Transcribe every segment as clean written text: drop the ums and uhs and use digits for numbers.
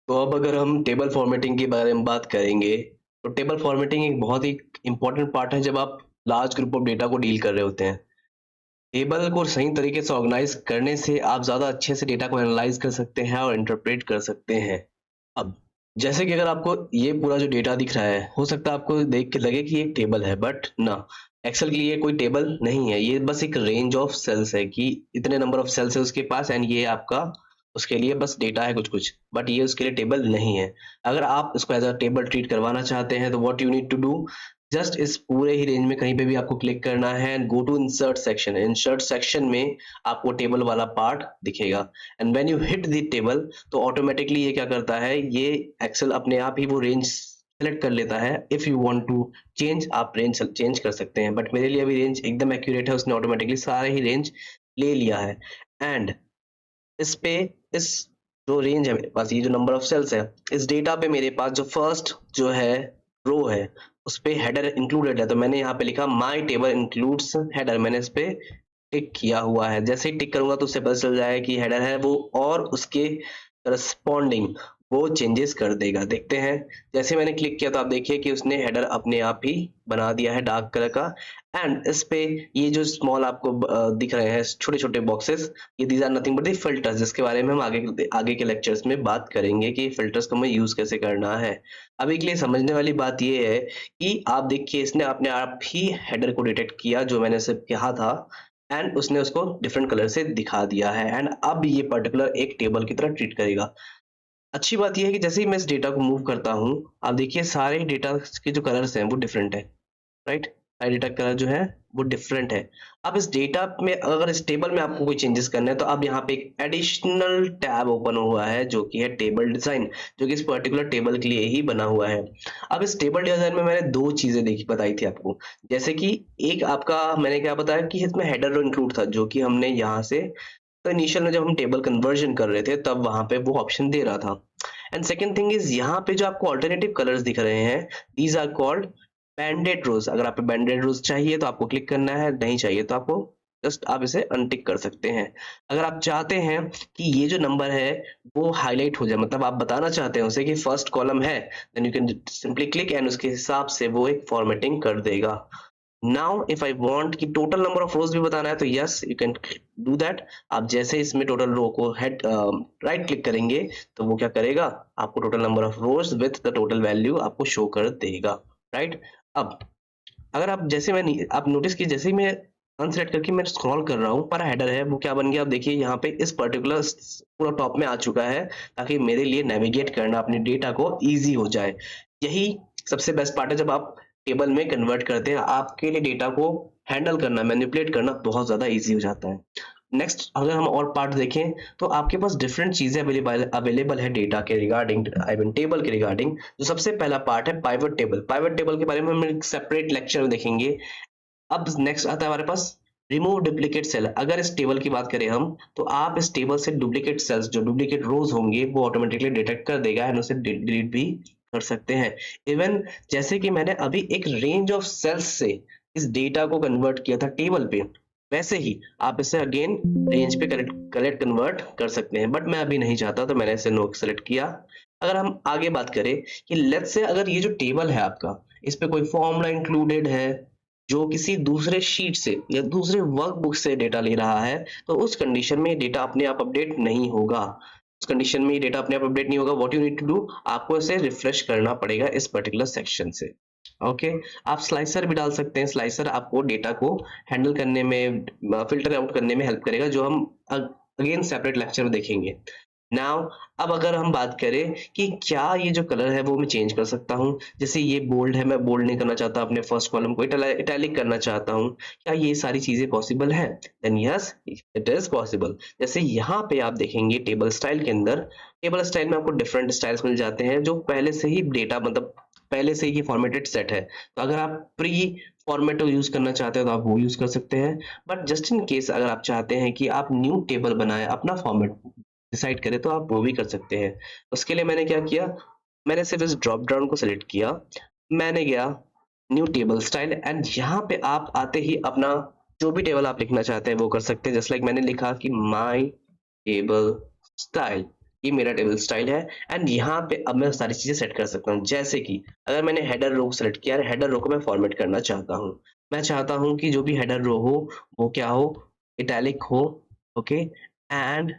तो अब अगर हम टेबल फॉर्मेटिंग के बारे में बात करेंगे, तो टेबल फॉर्मेटिंग एक बहुत ही इम्पोर्टेंट पार्ट है जब आप लार्ज ग्रुप ऑफ डेटा को डील कर रहे होते हैं। टेबल को सही तरीके से ऑर्गेनाइज करने से आप ज़्यादा अच्छे से डेटा को एनालाइज कर सकते हैं और इंटरप्रेट कर सकते हैं। अब जैसे कि अगर आपको ये पूरा जो डेटा दिख रहा है, हो सकता है आपको देख के लगे कि ये एक टेबल है, बट ना, एक्सेल के लिए कोई टेबल नहीं है। ये बस एक रेंज ऑफ सेल्स है कि इतने नंबर ऑफ सेल्स है उसके पास, एंड ये आपका उसके लिए बस डेटा है कुछ कुछ, बट ये उसके लिए टेबल नहीं है। अगर आप इसको एज अ टेबल ट्रीट करवाना चाहते हैं तो what you need to do, just इस पूरे ही रेंज में कहीं पे भी आपको क्लिक करना है and go to insert section. Insert section में आपको टेबल वाला पार्ट दिखेगा, and when you hit the table तो ऑटोमेटिकली ये क्या करता है, ये एक्सेल अपने आप ही वो रेंज सेलेक्ट कर लेता है। If you want to change, आप रेंज चेंज कर सकते हैं, बट मेरे लिए अभी रेंज एकदम एक्यूरेट है, उसने ऑटोमेटिकली सारे ही रेंज ले लिया है। एंड इस पे, इस जो रेंज है मेरे पास, ये जो नंबर ऑफ सेल्स है, इस डेटा पे मेरे पास जो फर्स्ट जो है रो है, उस पे हेडर इंक्लूडेड है, तो मैंने यहाँ पे लिखा माय टेबल इंक्लूड्स हेडर। मैंने इस पे टिक किया हुआ है। जैसे ही टिक करूंगा तो उससे पता चल जाएगा कि हेडर है वो, और उसके करस्पॉन्डिंग वो चेंजेस कर देगा। देखते हैं, जैसे मैंने क्लिक किया तो आप देखिए कि उसने हेडर अपने आप ही बना दिया है डार्क कलर का। एंड इस पे ये जो स्मॉल आपको दिख रहे हैं छोटे छोटे बॉक्सेस, ये these are nothing but the filters, जिसके बारे में हम आगे के लेक्चर्स में बात करेंगे कि फिल्टर्स को हमें यूज कैसे करना है। अभी के लिए समझने वाली बात ये है कि आप देखिए इसने अपने आप ही हेडर को डिटेक्ट किया जो मैंने सिर्फ कहा था, एंड उसने उसको डिफरेंट कलर से दिखा दिया है, एंड अब ये पर्टिकुलर एक टेबल की तरह ट्रीट करेगा। अच्छी बात ये है कि जैसे ही मैं इस डेटा को मूव करता हूँ, आप देखिए सारे डेटा के जो कलर्स हैं वो डिफरेंट है, राइट। सारे डेटा कलर जो है वो डिफरेंट है। अब इस डेटा में, अगर इस टेबल में आपको कोई चेंजेस करना है, तो अब यहाँ पे एक एडिशनल टैब ओपन हुआ है जो कि है टेबल डिजाइन, जो कि इस पर्टिकुलर टेबल के लिए ही बना हुआ है। अब इस टेबल डिजाइन में मैंने दो चीजें देखी बताई थी आपको। जैसे कि एक आपका मैंने क्या बताया कि इसमें हेडर इंक्लूड था, जो कि हमने यहाँ से, तो इनिशियल में जब हम टेबल कन्वर्जन कर रहे थे तब वहां पे वो ऑप्शन दे रहा था। एंड सेकंड थिंग इज, यहाँ पे जो आपको ऑल्टरनेटिव कलर्स दिख रहे हैं, दीज आर कॉल्ड बैंडेड रोज। अगर आपको बैंडेड रोज चाहिए तो आपको क्लिक करना है, नहीं चाहिए तो आपको जस्ट आप इसे अनटिक कर सकते हैं। अगर आप चाहते हैं कि ये जो नंबर है वो हाईलाइट हो जाए, मतलब आप बताना चाहते हैं उसे कि फर्स्ट कॉलम है, then you can simply click and उसके हिसाब से वो एक फॉर्मेटिंग कर देगा। नाउ इफ आई वांट कि टोटल नंबर ऑफ रोज भी बताना है तो yes you can do that. आप जैसे इसमें टोटल रो को हेड राइट क्लिक करेंगे तो वो क्या करेगा, आपको total number of rose with the total value आपको शो कर देगा, राइट। अब अगर आप जैसे आप नोटिस की जैसे ही मैं अनसेलेक्ट करके मैं स्क्रॉल कर रहा हूँ, पर हेडर है वो क्या बन गया, आप देखिए यहाँ पे इस पर्टिकुलर पूरा टॉप में आ चुका है, ताकि मेरे लिए नेविगेट करना अपने डेटा को इजी हो जाए। यही सबसे बेस्ट पार्ट है जब आप टेबल में कन्वर्ट करते हैं, आपके लिए डेटा को हैंडल करना, मैनिपुलेट करना बहुत ज्यादा इजी हो जाता है। नेक्स्ट अगर हम और पार्ट देखें, तो आपके पास डिफरेंट चीजें अवेलेबल है डेटा के रिगार्डिंग, आई मीन टेबल के रिगार्डिंग। जो सबसे पहला पार्ट है पाइवट टेबल। पाइवट टेबल के बारे में हम एक सेपरेट लेक्चर में देखेंगे। अब नेक्स्ट आता है हमारे पास रिमूव डुप्लीकेट सेल। अगर इस टेबल की बात करें हम, तो आप इस टेबल से डुप्लीकेट सेल्स, जो डुप्लीकेट रोज होंगे वो ऑटोमेटिकली डिटेक्ट कर देगा एंड उसे डिलीट भी कर सकते हैं। इवन जैसे कि मैंने अभी एक रेंज ऑफ सेल्स से इस डेटा को कन्वर्ट किया था टेबल पे, वैसे ही आप इसे अगेन रेंज पे कलेक्ट कन्वर्ट कर सकते हैं, बट मैं अभी नहीं चाहता तो मैंने इसे नो सेलेक्ट किया। अगर हम आगे बात करें कि लेट्स से अगर ये जो टेबल है आपका, इस पे कोई फॉर्मूला इंक्लूडेड है जो किसी दूसरे शीट से या दूसरे वर्कबुक से डेटा ले रहा है, तो उस कंडीशन में डेटा अपने आप अपडेट नहीं होगा। उस कंडीशन में ये डेटा अपने आप अपडेट नहीं होगा। What you need to do, आपको इसे रिफ्रेश करना पड़ेगा इस पर्टिकुलर सेक्शन से। ओके, आप स्लाइसर भी डाल सकते हैं। स्लाइसर आपको डेटा को हैंडल करने में, फिल्टर आउट करने में हेल्प करेगा, जो हम अगेन सेपरेट लेक्चर में देखेंगे। नाउ अब अगर हम बात करें कि क्या ये जो कलर है वो मैं चेंज कर सकता हूँ, जैसे ये बोल्ड है, मैं बोल्ड नहीं करना चाहता, अपने फर्स्ट कॉलम को इटैलिक करना चाहता हूँ, क्या ये सारी चीजें पॉसिबल है? Then yes it is possible. जैसे यहाँ पे आप देखेंगे टेबल स्टाइल के अंदर, टेबल स्टाइल में आपको डिफरेंट स्टाइल्स मिल जाते हैं जो पहले से ही डेटा, मतलब पहले से ही फॉर्मेटेड सेट है। तो अगर आप प्री फॉर्मेट यूज करना चाहते हैं तो आप वो यूज कर सकते हैं, बट जस्ट इन केस अगर आप चाहते हैं कि आप न्यू टेबल बनाए, अपना फॉर्मेट डिसाइड करें, तो आप वो भी कर सकते हैं। उसके लिए मैंने क्या किया, मैंने सिर्फ इस ड्रॉप डाउन को सिलेक्ट किया, मैंने गया न्यू टेबल स्टाइल, एंड यहाँ पे आप आते ही अपना जो भी टेबल आप लिखना चाहते हैं वो कर सकते हैं। जस्ट लाइक मैंने लिखा कि माय टेबल स्टाइल, ये मेरा टेबल स्टाइल है एंड यहाँ पे अब मैं सारी चीजें सेट कर सकता हूँ, जैसे कि अगर मैंने हेडर रो सेलेक्ट किया है, हेडर रो को मैं फॉर्मेट करना चाहता हूँ। मैं चाहता हूँ कि जो भी हेडर रो हो वो क्या हो, इटैलिक हो, ओके, एंड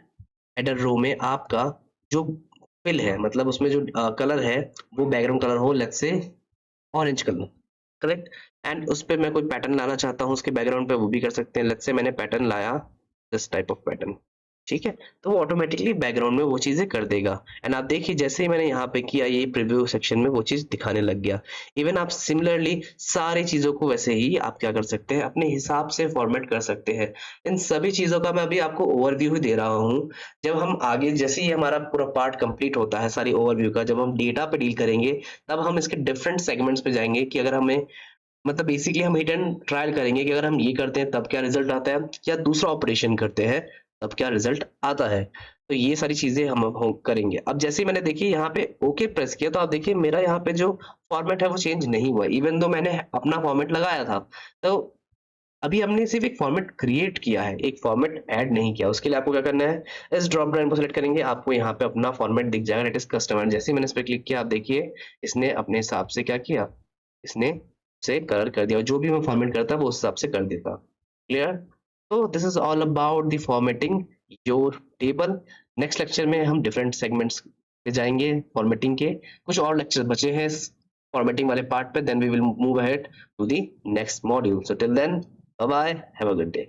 हेडर रो में आपका जो फिल है, मतलब उसमें जो कलर है वो बैकग्राउंड कलर हो, let's say orange colour, correct. And उस पे मैं कोई पैटर्न लाना चाहता हूँ उसके बैकग्राउंड पे, वो भी कर सकते हैं। लेट्स से मैंने पैटर्न लाया, दिस टाइप ऑफ पैटर्न, ठीक है, तो वो ऑटोमेटिकली बैकग्राउंड में वो चीजें कर देगा। एंड आप देखिए जैसे ही मैंने यहाँ पे किया, ये प्रीव्यू सेक्शन में वो चीज दिखाने लग गया। इवन आप सिमिलरली सारी चीजों को वैसे ही आप क्या कर सकते हैं, अपने हिसाब से फॉर्मेट कर सकते हैं। इन सभी चीजों का मैं अभी आपको ओवरव्यू ही दे रहा हूँ। जब हम आगे, जैसे ही हमारा पूरा पार्ट कंप्लीट होता है सारी ओवरव्यू का, जब हम डेटा पे डील करेंगे, तब हम इसके डिफरेंट सेगमेंट्स पे जाएंगे कि अगर हमें, मतलब बेसिकली हम हिट एंड ट्रायल करेंगे कि अगर हम ये करते हैं तब क्या रिजल्ट आता है, या दूसरा ऑपरेशन करते हैं तब क्या रिजल्ट आता है। तो ये सारी चीजें हम करेंगे। अब जैसे ही मैंने देखिए यहाँ पे ओके प्रेस किया, तो आप देखिए मेरा यहाँ पे जो फॉर्मेट है वो चेंज नहीं हुआ, इवन दो मैंने अपना फॉर्मेट लगाया था। तो अभी हमने सिर्फ एक फॉर्मेट क्रिएट किया है, एक फॉर्मेट ऐड नहीं किया। उसके लिए आपको क्या करना है, इस ड्रॉप डाउन को सेलेक्ट करेंगे, आपको यहाँ पे अपना फॉर्मेट दिख जाएगा, इट इज कस्टमर। जैसे ही मैंने इस पे क्लिक किया, आप देखिए इसने अपने हिसाब से क्या किया, इसने से कलर कर दिया, जो भी मैं फॉर्मेट करता वो उस हिसाब से कर देता। क्लियर? तो this is all about the formatting your table. Next lecture में हम डिफरेंट सेगमेंट्स पे जाएंगे फॉर्मेटिंग के। कुछ और लेक्चर बचे हैं फॉर्मेटिंग वाले पार्ट पे, then we will move ahead to the next module. So till then, bye bye, have a good day.